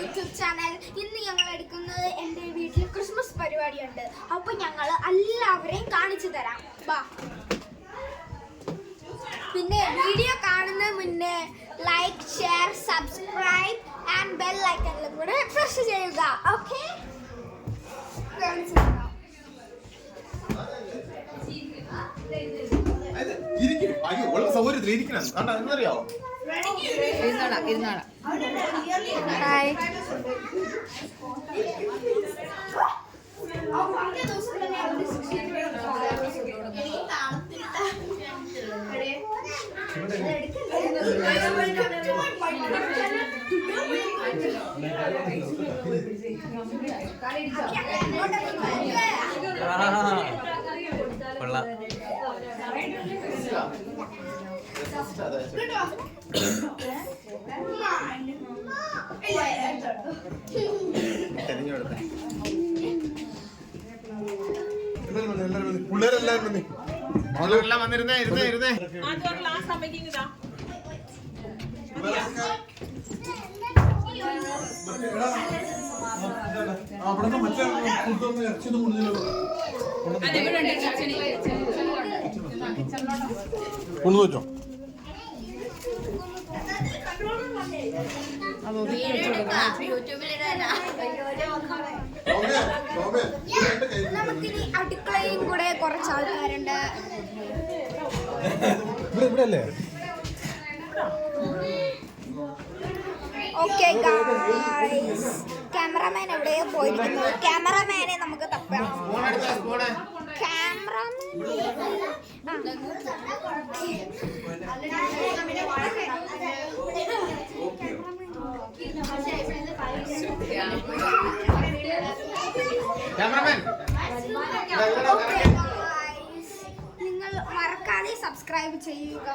YouTube channel. ഇന്ന് ഞങ്ങൾ എടുക്കുന്നത് എൻ്റെ വീട്ടിൽ ക്രിസ്മസ് പരിപാടിയുണ്ട്. അപ്പോൾ ഞങ്ങൾ എല്ലാവരെയും കാണിച്ചു തരാം. ബാ. പിന്നെ വീഡിയോ കാണുന്ന മുന്നേ like, share, subscribe and bell ഐക്കണിലും കൂടെ പ്രസ് ചെയ്യുക. ഓക്കെ, സൗകര്യത്തിലിരിക്കണം. എന്നറിയാവോ? ഹായ്. പിള്ളേരെല്ലാം വന്നിരുന്നേ. അവിടുന്ന് മറ്റേ ഫുഡൊന്നും ഇറച്ചിയൊന്നും കൊണ്ടുവന്നില്ലല്ലോ. കൊണ്ടുവച്ചോ? നമുക്കിനി അടുക്കളയും കൂടെ കുറച്ച് ആൾക്കാരുണ്ട്. ഇവിടെ അല്ലേ? ഓക്കെ ഗായ്സ്, ക്യാമറാമാൻ എവിടെയോ പോയിരിക്കുന്നു. ക്യാമറാമാനെ നമുക്ക് തപ്പാം. നിങ്ങൾ മറക്കാതെ സബ്സ്ക്രൈബ് ചെയ്യുക.